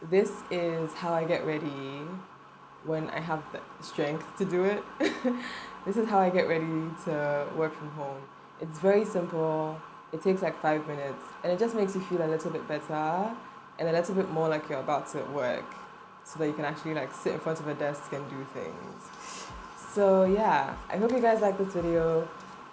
this is how I get ready when I have the strength to do it. This is how I get ready to work from home. It's very simple. It takes like 5 minutes and it just makes you feel a little bit better and a little bit more like you're about to work, so that you can actually like sit in front of a desk and do things. So yeah, I hope you guys like this video.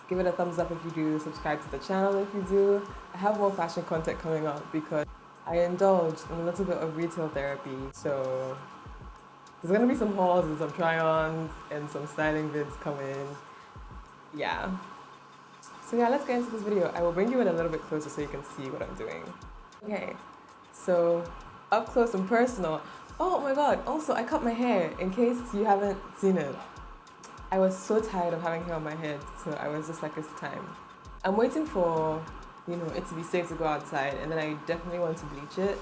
Give it a thumbs up if you do, subscribe to the channel if you do. I have more fashion content coming up because I indulged in a little bit of retail therapy. So there's gonna be some hauls and some try-ons and some styling vids coming. Yeah. So yeah, let's get into this video. I will bring you in a little bit closer so you can see what I'm doing. Okay, so up close and personal. Oh my god, also I cut my hair in case you haven't seen it. I was so tired of having hair on my head, so I was just like, it's time. I'm waiting for, you know, it to be safe to go outside, and then I definitely want to bleach it.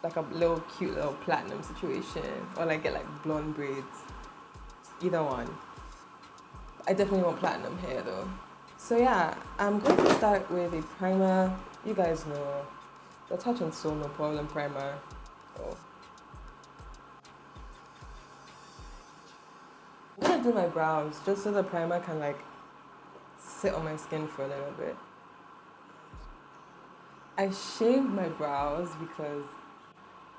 Like a little cute little platinum situation, or like get like blonde braids. Either one. I definitely want platinum hair though. So yeah, I'm going to start with a primer. You guys know, the Touch and Soul No Problem primer. Oh. I'm gonna do my brows just so the primer can like sit on my skin for a little bit. I shaved my brows because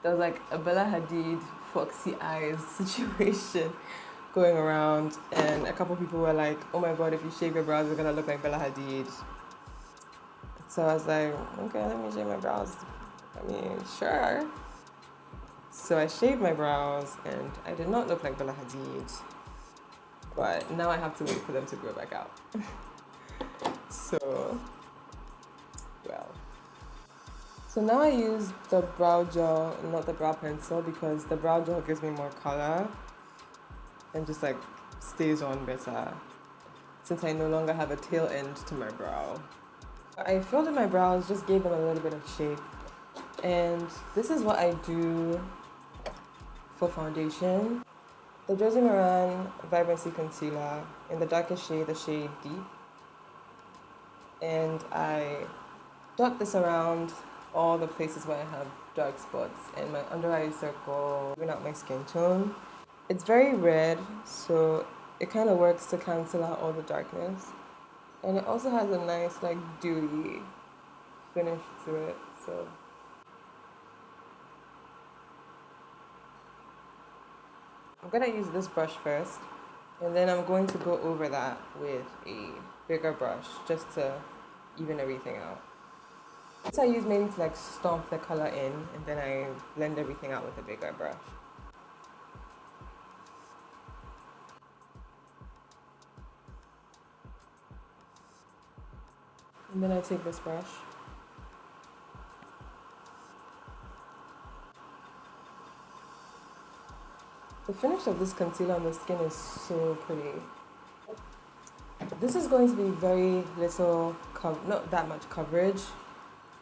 there was like a Bella Hadid foxy eyes situation going around, and a couple people were like, oh my god, if you shave your brows you're gonna look like Bella Hadid. So I was like, okay, let me shave my brows. I mean, sure. So I shaved my brows and I did not look like Bella Hadid, but now I have to wait for them to grow back out. So, well. So now I use the brow gel, not the brow pencil, because the brow gel gives me more color and just like stays on better, since I no longer have a tail end to my brow. I filled in my brows, just gave them a little bit of shape, and this is what I do for foundation. The Josie Maran Vibrancy Concealer in the darkest shade, the shade Deep, and I dot this around all the places where I have dark spots in my under eye circle, even out my skin tone. It's very red, so it kind of works to cancel out all the darkness. And it also has a nice like dewy finish to it, so. I'm gonna use this brush first, and then I'm going to go over that with a bigger brush just to even everything out. This I use mainly to like stomp the color in, and then I blend everything out with a bigger brush. And then I take this brush. The finish of this concealer on the skin is so pretty. This is going to be very little, not that much coverage.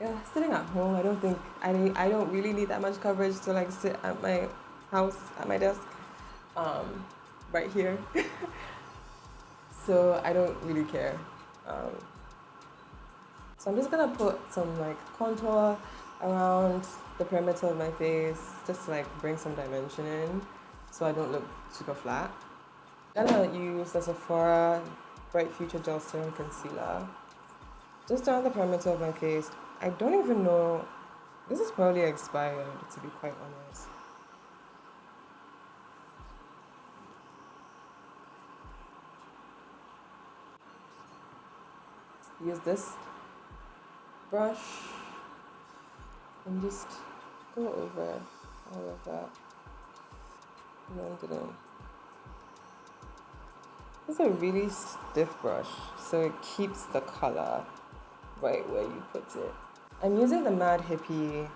Yeah, sitting at home, I don't really need that much coverage to like sit at my house, at my desk, right here. So I don't really care. So I'm just gonna put some like contour around the perimeter of my face, just to like bring some dimension in, so I don't look super flat. I'm gonna use the Sephora Bright Future Gel Serum Concealer just around the perimeter of my face. I don't even know, this is probably expired, to be quite honest. Use this brush and just go over all of that. Blend it in. This is a really stiff brush, so it keeps the color right where you put it. I'm using the Mad Hippie,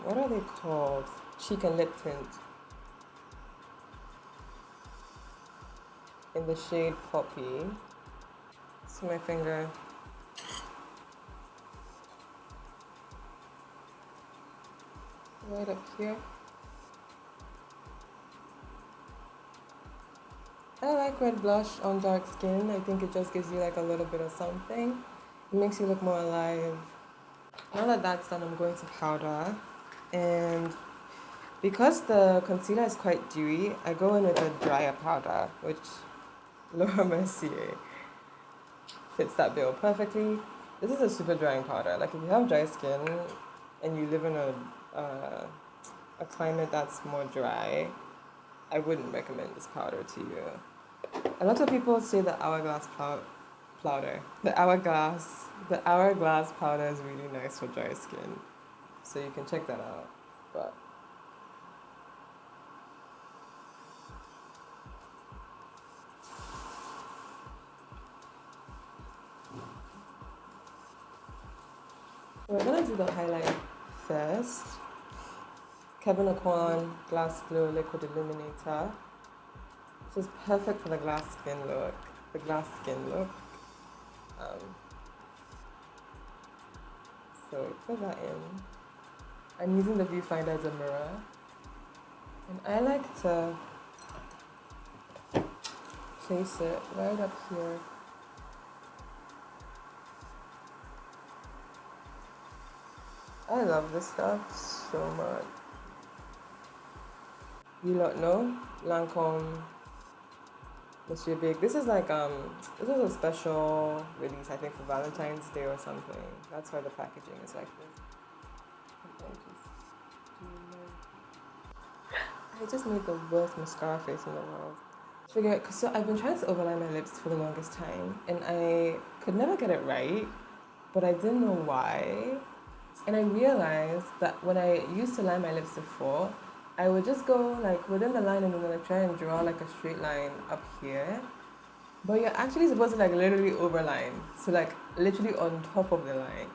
what are they called? Cheek and lip tint in the shade Poppy. So my finger. Right up here. I like red blush on dark skin. I think it just gives you like a little bit of something. It makes you look more alive. Now that that's done, I'm going to powder. And because the concealer is quite dewy, I go in with a drier powder, which Laura Mercier fits that bill perfectly. This is a super drying powder. Like if you have dry skin and you live in a climate that's more dry, I wouldn't recommend this powder to you. A lot of people say the the hourglass powder is really nice for dry skin, so you can check that out. But we're gonna do the highlight first. Kevin Aquan Glass Glow Liquid Illuminator. This is perfect for the glass skin look. So put that in. I'm using the viewfinder as a mirror. And I like to place it right up here. I love this stuff so much. You lot know Lancome Monsieur Big. This is like this is a special release, I think, for Valentine's Day or something. That's why the packaging is like this. I just made the worst mascara face in the world. So I've been trying to overline my lips for the longest time, and I could never get it right, but I didn't know why. And I realized that when I used to line my lips before, I would just go like within the line and then like try and draw like a straight line up here. But you're actually supposed to like literally overline. So like literally on top of the line.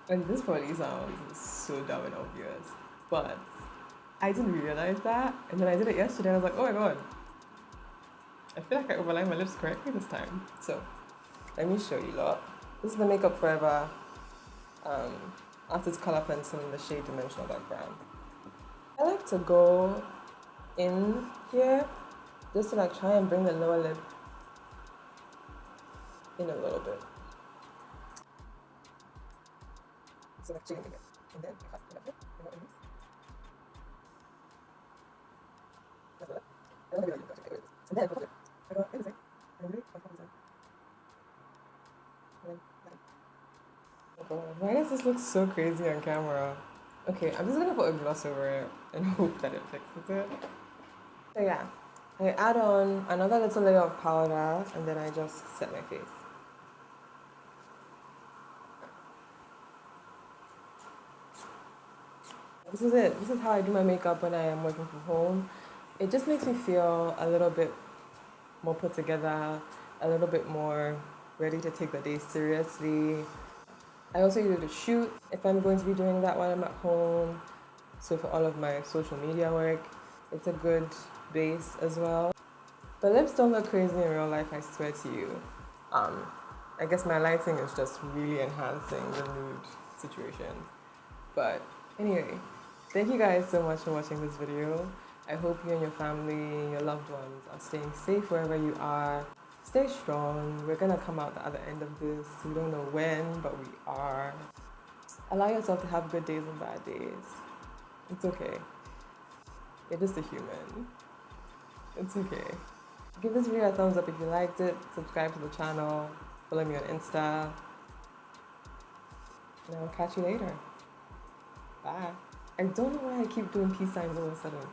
And this probably sounds so dumb and obvious. But I didn't realize that. And then I did it yesterday and I was like, oh my god. I feel like I overlined my lips correctly this time. So let me show you lot. This is the Makeup Forever Artist Color Pencil in the shade Dimensional Dark Brown. I like to go in here just to like try and bring the lower lip in a little bit. So like chicken again. And then cut it up here. And then why does this look so crazy on camera? Okay, I'm just gonna put a gloss over it and hope that it fixes it. So yeah, I add on another little layer of powder and then I just set my face. This is it. This is how I do my makeup when I am working from home. It just makes me feel a little bit more put together, a little bit more ready to take the day seriously. I also use it to shoot if I'm going to be doing that while I'm at home. So for all of my social media work, it's a good base as well. The lips don't look crazy in real life, I swear to you. I guess my lighting is just really enhancing the nude situation. But anyway, thank you guys so much for watching this video. I hope you and your family, your loved ones are staying safe wherever you are. Stay strong. We're gonna come out the other end of this. We don't know when, but we are. Allow yourself to have good days and bad days. It's okay. You're just a human. It's okay. Give this video a thumbs up if you liked it. Subscribe to the channel. Follow me on Insta. And I'll catch you later. Bye. I don't know why I keep doing peace signs all of a sudden.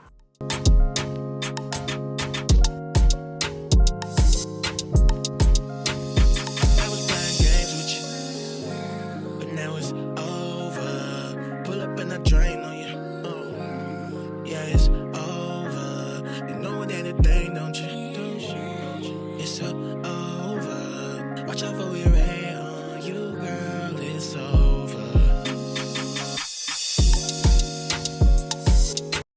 Drain on you, oh, yeah, it's over. You know anything, don't you? It's over. Watch out for your rain on you, girl. It's over.